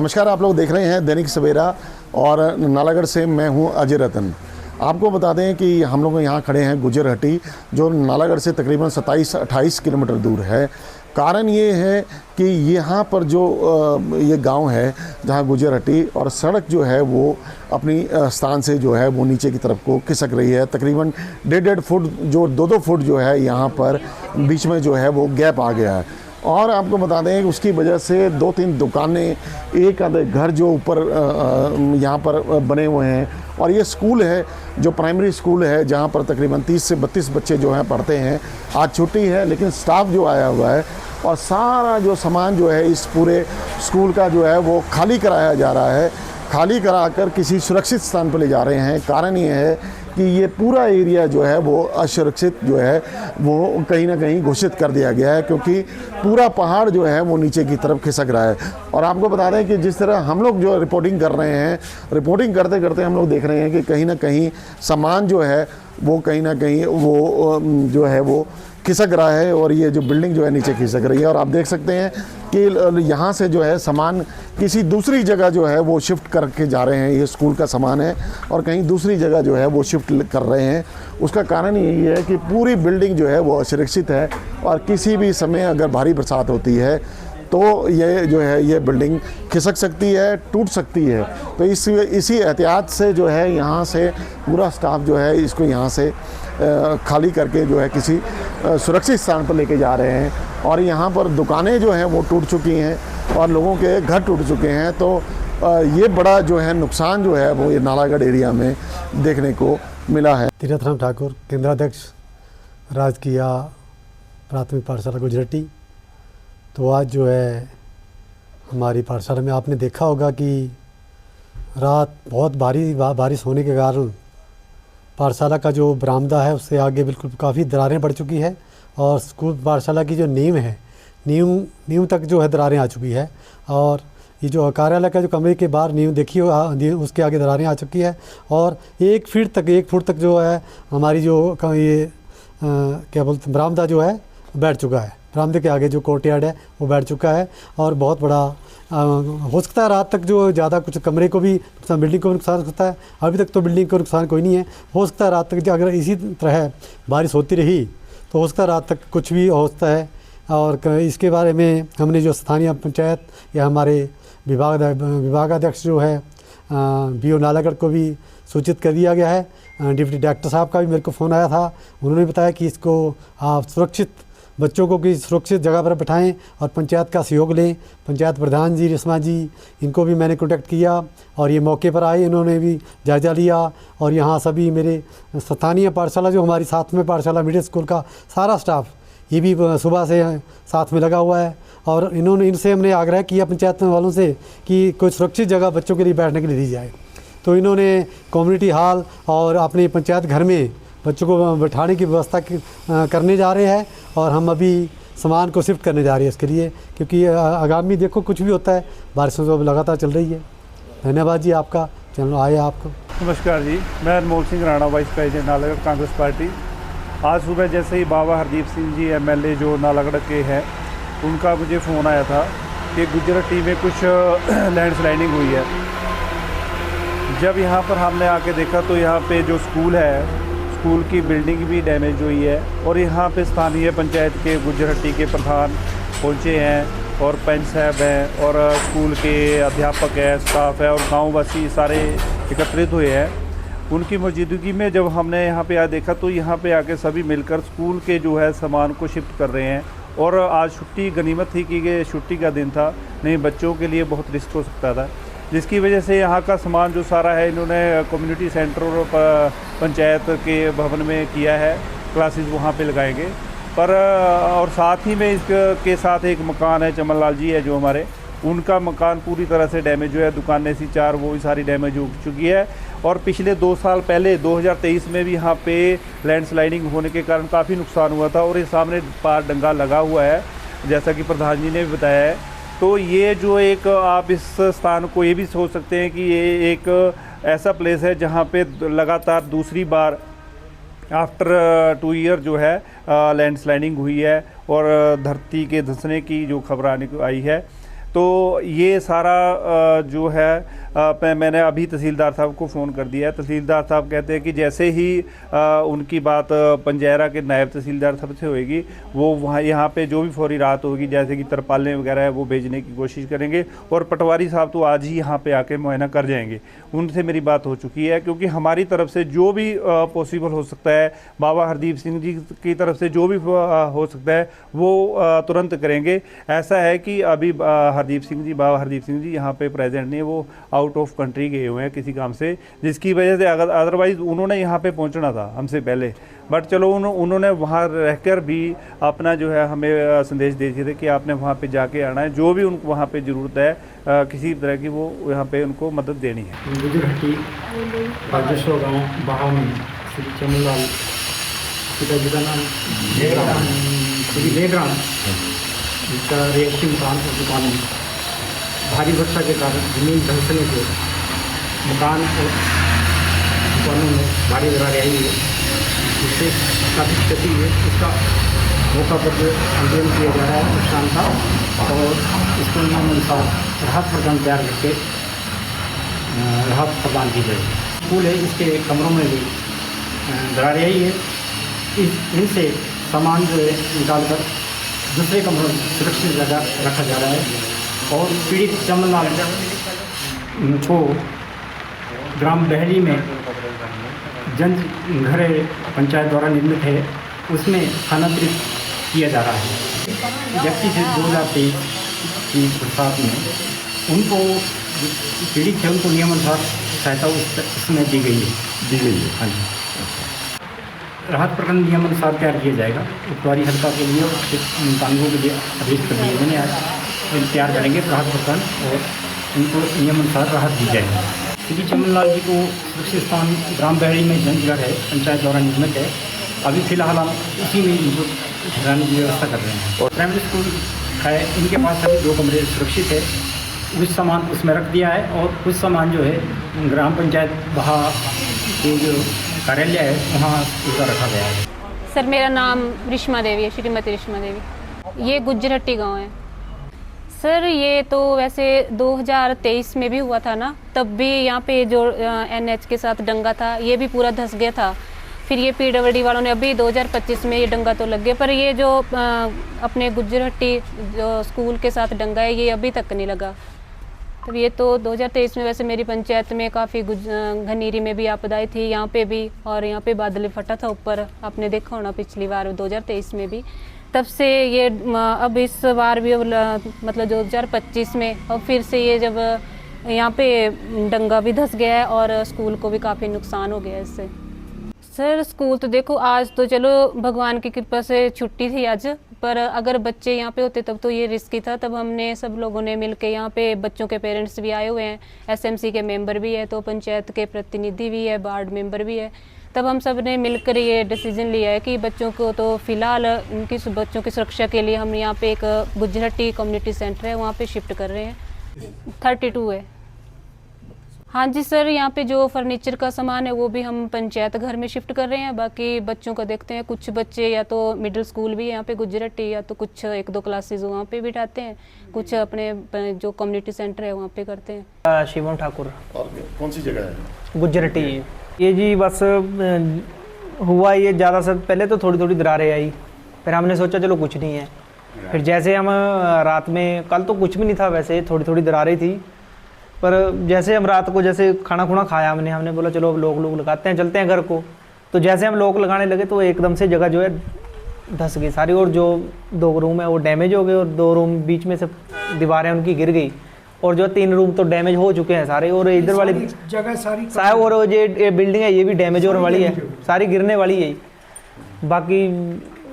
नमस्कार, आप लोग देख रहे हैं दैनिक सवेरा और नालागढ़ से मैं हूं अजय रतन। आपको बता दें कि हम लोग यहाँ खड़े हैं गुजरहट्टी, जो नालागढ़ से तकरीबन 27-28 किलोमीटर दूर है। कारण ये है कि यहाँ पर जो ये गांव है जहाँ गुजरहट्टी, और सड़क जो है वो अपनी स्थान से जो है वो नीचे की तरफ को खिसक रही है। तकरीबन 1.5 फुट जो 2-2 फुट जो है यहाँ पर बीच में जो है वो गैप आ गया है। और आपको बता दें कि उसकी वजह से 2-3 दुकानें, एक आधे घर जो ऊपर यहाँ पर बने हुए हैं, और ये स्कूल है जो प्राइमरी स्कूल है जहाँ पर तकरीबन 30 से 32 बच्चे जो हैं पढ़ते हैं। आज छुट्टी है लेकिन स्टाफ जो आया हुआ है और सारा जो सामान जो है इस पूरे स्कूल का जो है वो खाली कराया जा रहा है। खाली कराकर किसी सुरक्षित स्थान पर ले जा रहे हैं। कारण ये है कि ये पूरा एरिया जो है वो असुरक्षित जो है वो कहीं ना कहीं घोषित कर दिया गया है, क्योंकि पूरा पहाड़ जो है वो नीचे की तरफ खिसक रहा है। और आपको बता दें कि जिस तरह हम लोग जो रिपोर्टिंग कर रहे हैं, रिपोर्टिंग करते करते हम लोग देख रहे हैं कि कहीं ना कहीं सामान जो है वो कहीं ना कहीं वो जो है वो खिसक रहा है, और ये जो बिल्डिंग जो है नीचे खिसक रही है। और आप देख सकते हैं कि यहाँ से जो है सामान किसी दूसरी जगह जो है वो शिफ्ट करके जा रहे हैं। ये स्कूल का सामान है और कहीं दूसरी जगह जो है वो शिफ्ट कर रहे हैं। उसका कारण यही है कि पूरी बिल्डिंग जो है वो असुरक्षित है, और किसी भी समय अगर भारी बरसात होती है तो ये जो है ये बिल्डिंग खिसक सकती है, टूट सकती है। तो इसी एहतियात से जो है यहाँ से पूरा स्टाफ जो है इसको यहाँ से खाली करके जो है किसी सुरक्षित स्थान पर लेके जा रहे हैं। और यहाँ पर दुकानें जो हैं वो टूट चुकी हैं और लोगों के घर टूट चुके हैं। तो ये बड़ा जो है नुकसान जो है वो ये नालागढ़ एरिया में देखने को मिला है। तीरथ ठाकुर, केंद्राध्यक्ष राजकीय प्राथमिक पाठशाला गुजरहट्टी। तो आज जो है हमारी पाठशाला में आपने देखा होगा कि रात बहुत बारिश होने के कारण पाठशाला का जो बरामदा है उससे आगे बिल्कुल काफ़ी दरारें पड़ चुकी है, और स्कूल पाठशाला की जो नींव है, नींव तक जो है दरारें आ चुकी है। और ये जो कार्यालय का जो कमरे के बाहर नींव देखी हो उसके आगे दरारें आ चुकी है, और 1 फुट तक जो है हमारी जो ये क्या बोलते बरामदा जो है बैठ चुका है। बरामदे के आगे जो कोर्टयार्ड है वो बैठ चुका है, और बहुत बड़ा हो सकता है रात तक जो ज़्यादा कुछ कमरे को भी बिल्डिंग को भी नुकसान हो सकता है। अभी तक तो बिल्डिंग को नुकसान कोई नहीं है। हो सकता है रात तक अगर इसी तरह बारिश होती रही तो हो सकता है रात तक कुछ भी हो सकता है। और इसके बारे में हमने जो स्थानीय पंचायत या हमारे विभागाध्यक्ष जो है BO नालागढ़ को भी सूचित कर दिया गया है। डिप्टी डायरेक्टर साहब का भी मेरे को फ़ोन आया था, उन्होंने बताया कि इसको आप सुरक्षित बच्चों को किसी सुरक्षित जगह पर बैठाएं और पंचायत का सहयोग लें। पंचायत प्रधान जी, रेशमा जी, इनको भी मैंने कॉन्टैक्ट किया और ये मौके पर आए, इन्होंने भी जायज़ा लिया। और यहाँ सभी मेरे स्थानीय पाठशाला जो हमारी साथ में पाठशाला मिडिल स्कूल का सारा स्टाफ ये भी सुबह से साथ में लगा हुआ है। और इनसे हमने आग्रह किया पंचायत वालों से कि कोई सुरक्षित जगह बच्चों के लिए बैठने के लिए दी जाए। तो इन्होंने कम्युनिटी हॉल और अपने पंचायत घर में बच्चों को बैठाने की व्यवस्था करने जा रहे हैं, और हम अभी सामान को शिफ्ट करने जा रहे हैं इसके लिए, क्योंकि आगामी देखो कुछ भी होता है, बारिशों तो लगातार चल रही है। धन्यवाद जी आपका, चलो आए आपको। नमस्कार जी, मैं Anmol Singh Rana, vice president Nalagarh Congress party. आज सुबह जैसे ही बाबा हरदीप सिंह जी MLA जो नालागढ़ के हैं, उनका मुझे फ़ोन आया था कि गुजरहट्टी में कुछ लैंडस्लाइडिंग हुई है। जब यहाँ पर हमने आके देखा तो यहाँ पे जो स्कूल है, स्कूल की बिल्डिंग भी डैमेज हुई है, और यहाँ पे स्थानीय पंचायत के गुजरहट्टी के प्रधान पहुँचे हैं, और पंच साहब हैं, और स्कूल के अध्यापक हैं, स्टाफ है, और गाँववासी सारे एकत्रित हुए हैं। उनकी मौजूदगी में जब हमने यहाँ पे देखा तो यहाँ पे आके सभी मिलकर स्कूल के जो है सामान को शिफ्ट कर रहे हैं। और आज छुट्टी गनीमत थी कि ये छुट्टी का दिन था, नहीं बच्चों के लिए बहुत रिस्क हो सकता था, जिसकी वजह से यहाँ का सामान जो सारा है इन्होंने कम्युनिटी सेंटर और पंचायत के भवन में किया है। क्लासेस वहाँ पे लगाएंगे। पर और साथ ही में इसके साथ एक मकान है, चमन लाल जी है जो हमारे, उनका मकान पूरी तरह से डैमेज हुआ है। दुकानें सी 4 वो सारी डैमेज हो चुकी है। और पिछले 2 साल पहले 2023 में भी यहाँ पे लैंडस्लाइडिंग होने के कारण काफ़ी नुकसान हुआ था, और ये सामने पार डंगा लगा हुआ है जैसा कि प्रधान जी ने भी बताया है। तो ये जो एक आप इस स्थान को ये भी सोच सकते हैं कि ये एक ऐसा प्लेस है जहाँ पे लगातार दूसरी बार आफ्टर 2 ईयर जो है लैंडस्लाइडिंग हुई है और धरती के धंसने की जो खबर आने को आई है। तो ये सारा जो है मैंने अभी तहसीलदार साहब को फ़ोन कर दिया है। तहसीलदार साहब कहते हैं कि जैसे ही उनकी बात पंजैरा के नायब तहसीलदार साहब से होएगी, वो वहाँ यहाँ पे जो भी फौरी राहत होगी, जैसे कि तरपालें वगैरह है, वो भेजने की कोशिश करेंगे। और पटवारी साहब तो आज ही यहाँ पे आके मुआयना कर जाएंगे। उनसे मेरी बात हो चुकी है, क्योंकि हमारी तरफ से जो भी पॉसिबल हो सकता है, बाबा हरदीप सिंह जी की तरफ से जो भी हो सकता है वो तुरंत करेंगे। ऐसा है कि अभी बाबा हरदीप सिंह जी यहाँ पे प्रेजेंट नहीं है, वो आउट ऑफ कंट्री गए हुए हैं किसी काम से, जिसकी वजह से अगर अदरवाइज़ उन्होंने यहाँ पे पहुँचना था हमसे पहले। बट चलो उन्होंने वहाँ रहकर भी अपना जो है हमें संदेश दे दिए थे कि आपने वहाँ पे जाके आना है, जो भी उनको वहाँ पे ज़रूरत है किसी तरह की, वो यहाँ पे उनको मदद देनी है। गुजरहट्टी राजेश्वर गाँव बहाव में श्री चमनलाल पिताजी का नाम श्री लेगराम, जिसका रिहायशी दुकान में भारी वर्षा के कारण जमीन धंसने से मकान और दुकानों में भारी दरारें आई है, जिससे काफ़ी क्षति है। इसका मौका पर जो आंदोलन किया जा रहा है नुकसान का, और इसको नियमानुसार राहत प्रदान तैयार करके राहत प्रदान की जाएगी। स्कूल है, इसके कमरों में भी दरारें आई है। इनसे सामान जो है निकाल कर दूसरे कमरों में सुरक्षित जगह रखा जा रहा है। और पीड़ित चमनलाल को ग्राम बहली में जन घर पंचायत द्वारा निर्मित है, उसमें स्थानांतरित किया जा रहा है। जबकि से 2023 की बरसात में उनको पीड़ित थे, उनको नियमानुसार सहायता उसमें दी गई है। हाँ जी, राहत प्रकरण नियमानुसार तैयार किया जाएगा। पटवारी हल्का के लिए कानूनों के लिए आदेश कर दिए मैंने आज तैयार करेंगे राहत प्रकरण, और उनको नियमानुसार राहत दी जाएगी। श्री चमनलाल जी को सुरक्षित स्थान ग्राम बहरी में जंजगढ़ है, पंचायत द्वारा निर्मित है। अभी फिलहाल हम उसी में इनको ठहराने की व्यवस्था कर रहे हैं। और प्राइमरी स्कूल है, इनके पास अभी 2 कमरे सुरक्षित है, कुछ सामान उसमें रख दिया है, और कुछ सामान जो है ग्राम पंचायत बहा के जो कार्यालय है वहाँ उसका रखा गया है। सर मेरा नाम रिश्मा देवी है, श्रीमती रिश्मा देवी। ये गुजरहट्टी गांव है। सर ये तो वैसे 2023 में भी हुआ था ना, तब भी यहाँ पे जो NH के साथ डंगा था, ये भी पूरा धंस गया था। फिर ये PWD वालों ने अभी 2025 में ये डंगा तो लग गया, पर ये जो अपने गुजरहट्टी जो स्कूल के साथ डंगा है, ये अभी तक नहीं लगा। तब ये तो 2023 में वैसे मेरी पंचायत में काफ़ी घनीरी में भी आपदाएं थी, यहाँ पे भी, और यहाँ पे बादल फटा था ऊपर, आपने देखा होना पिछली बार 2023 में भी। तब से ये अब इस बार भी मतलब 2025 में अब फिर से ये जब यहाँ पे डंगा भी धंस गया है, और स्कूल को भी काफ़ी नुकसान हो गया है इससे। सर स्कूल तो देखो आज तो चलो भगवान की कृपा से छुट्टी थी आज, पर अगर बच्चे यहाँ पे होते तब तो ये रिस्की था। तब हमने सब लोगों ने मिलके, यहाँ पे बच्चों के पेरेंट्स भी आए हुए हैं, SMC के मेंबर भी है, तो पंचायत के प्रतिनिधि भी है, वार्ड मेंबर भी है। तब हम सब ने मिलकर ये डिसीजन लिया है कि बच्चों को तो फ़िलहाल उनकी बच्चों की सुरक्षा के लिए हम यहाँ पे एक गुजरहट्टी कम्युनिटी सेंटर है, वहाँ पे शिफ्ट कर रहे हैं। 32 है। हाँ जी सर, यहाँ पे जो फर्नीचर का सामान है वो भी हम पंचायत घर में शिफ्ट कर रहे हैं। बाकी बच्चों का देखते हैं, कुछ बच्चे या तो मिडिल स्कूल भी यहाँ पे गुजरहट्टी, या तो कुछ 1-2 क्लासेस वहाँ पे बिठाते हैं, कुछ अपने जो कम्युनिटी सेंटर है वहाँ पे करते हैं। शिवम ठाकुर। और कौन सी जगह है? गुजरहट्टी। ये जी बस हुआ ये ज़्यादा से पहले तो थोड़ी थोड़ी दरारें आई, फिर हमने सोचा चलो कुछ नहीं है। फिर जैसे हम रात में, कल तो कुछ भी नहीं था वैसे, थोड़ी थोड़ी दरारें थी, पर जैसे हम रात को जैसे खाना खुना खाया हमने बोला चलो अब लोग लगाते हैं, चलते हैं घर को। तो जैसे हम लोग लगाने लगे तो एकदम से जगह जो है धंस गई सारी, और जो 2 रूम है वो डैमेज हो गए, और 2 रूम बीच में से दीवारें उनकी गिर गई, और जो 3 रूम तो डैमेज हो चुके हैं सारे, और इधर वाली जगह सारी और ये बिल्डिंग है ये भी डैमेज होने वाली है, सारी गिरने वाली है। बाकी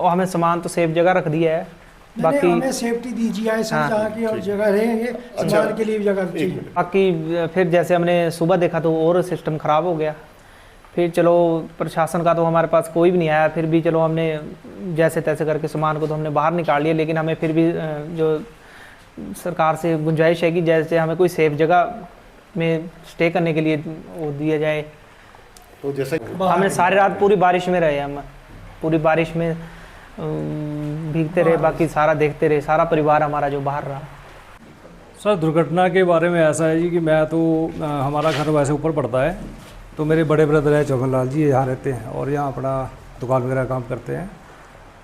हमें सामान तो सेफ जगह रख दिया है, बाकी हमें सेफ्टी दीजिए है सर, जहाँ की और जगह रहेंगे सामान के लिए भी जगह चाहिए। बाकी फिर जैसे हमने सुबह देखा तो और सिस्टम ख़राब हो गया। फिर चलो प्रशासन का तो हमारे पास कोई भी नहीं आया, फिर भी चलो हमने जैसे तैसे करके सामान को तो हमने बाहर निकाल लिया, लेकिन हमें फिर भी जो सरकार से गुंजाइश है कि जैसे हमें कोई सेफ जगह में स्टे करने के लिए वो दिया जाए। तो जैसे हमने सारी रात पूरी बारिश में रहे, हम पूरी बारिश में भीगते रहे, बाकी सारा देखते रहे, सारा परिवार हमारा जो बाहर रहा। सर दुर्घटना के बारे में ऐसा है जी कि मैं तो हमारा घर वैसे ऊपर पड़ता है, तो मेरे बड़े ब्रदर है चौबन लाल जी, यहाँ रहते हैं और यहाँ अपना दुकान वगैरह काम करते हैं।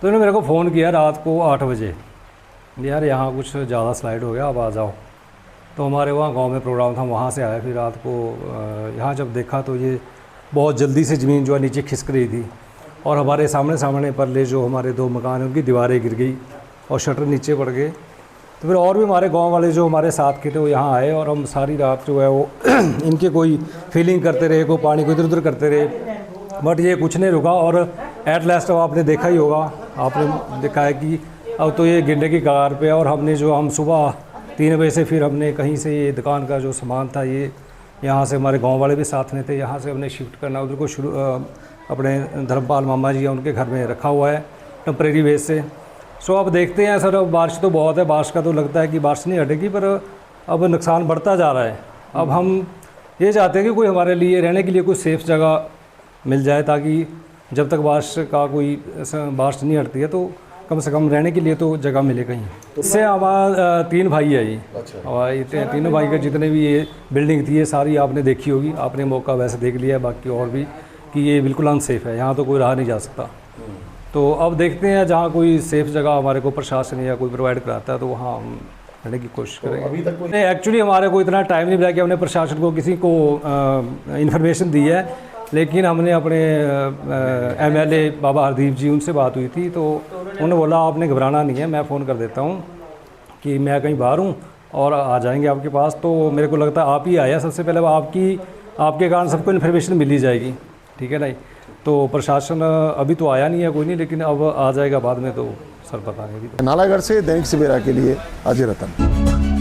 तो इन्होंने मेरे को फ़ोन किया रात को 8 बजे, यार यहाँ कुछ ज़्यादा स्लाइड हो गया, अब आ जाओ। तो हमारे वहाँ गांव में प्रोग्राम था, वहाँ से आया। फिर रात को यहाँ जब देखा तो ये बहुत जल्दी से ज़मीन जो है नीचे खिसक रही थी और हमारे सामने परले जो हमारे 2 मकान हैं उनकी दीवारें गिर गई और शटर नीचे पड़ गए। तो फिर और भी हमारे गांव वाले जो हमारे साथ के थे वो यहाँ आए और हम सारी रात जो है वो इनके कोई फीलिंग करते रहे, कोई पानी को इधर उधर करते रहे, बट ये कुछ नहीं रुका। और एट लास्ट अब आपने देखा ही होगा, आपने देखा है कि अब तो ये गिरने की कगार पे। और हम सुबह 3 बजे से फिर हमने कहीं से ये दुकान का जो सामान था ये यहाँ से हमारे गांव वाले भी साथ में थे, यहाँ से हमने शिफ्ट करना उधर को शुरू अपने धर्मपाल मामा जी हैं उनके घर में रखा हुआ है टेम्परेरी बेस से। सो अब देखते हैं सर, अब बारिश तो बहुत है, बारिश का तो लगता है कि बारिश नहीं हटेगी, पर अब नुकसान बढ़ता जा रहा है। अब हम ये चाहते हैं कि कोई हमारे लिए रहने के लिए कोई सेफ़ जगह मिल जाए, ताकि जब तक बारिश बारिश नहीं हटती है तो कम से कम रहने के लिए तो जगह मिले कहीं। इससे हमारा 3 भाई है ये, और ये तीनों भाई के जितने भी ये बिल्डिंग थी ये सारी आपने देखी होगी, आपने मौका वैसे देख लिया है, बाकी और भी कि ये बिल्कुल अनसेफ़ है, यहाँ तो कोई रहा नहीं जा सकता। तो अब देखते हैं जहाँ कोई सेफ़ जगह हमारे को प्रशासन या कोई प्रोवाइड कराता है तो वहाँ हम रहने की कोशिश करेंगे। अभी तक नहीं, एक्चुअली हमारे को इतना टाइम नहीं मिला कि हमने प्रशासन को किसी को इन्फॉर्मेशन दी है, लेकिन हमने अपने MLA बाबा हरदीप जी उनसे बात हुई थी, तो उन्होंने बोला आपने घबराना नहीं है, मैं फ़ोन कर देता हूँ कि मैं कहीं बाहर हूँ और आ जाएंगे आपके पास। तो मेरे को लगता है आप ही आया सबसे पहले, आपके कारण सबको इन्फॉर्मेशन मिल ही जाएगी, ठीक है ना। तो प्रशासन अभी तो आया नहीं है कोई नहीं, लेकिन अब आ जाएगा बाद में, तो सर पता नहीं। नालागढ़ से दैनिक सवेरा के लिए अजय रतन।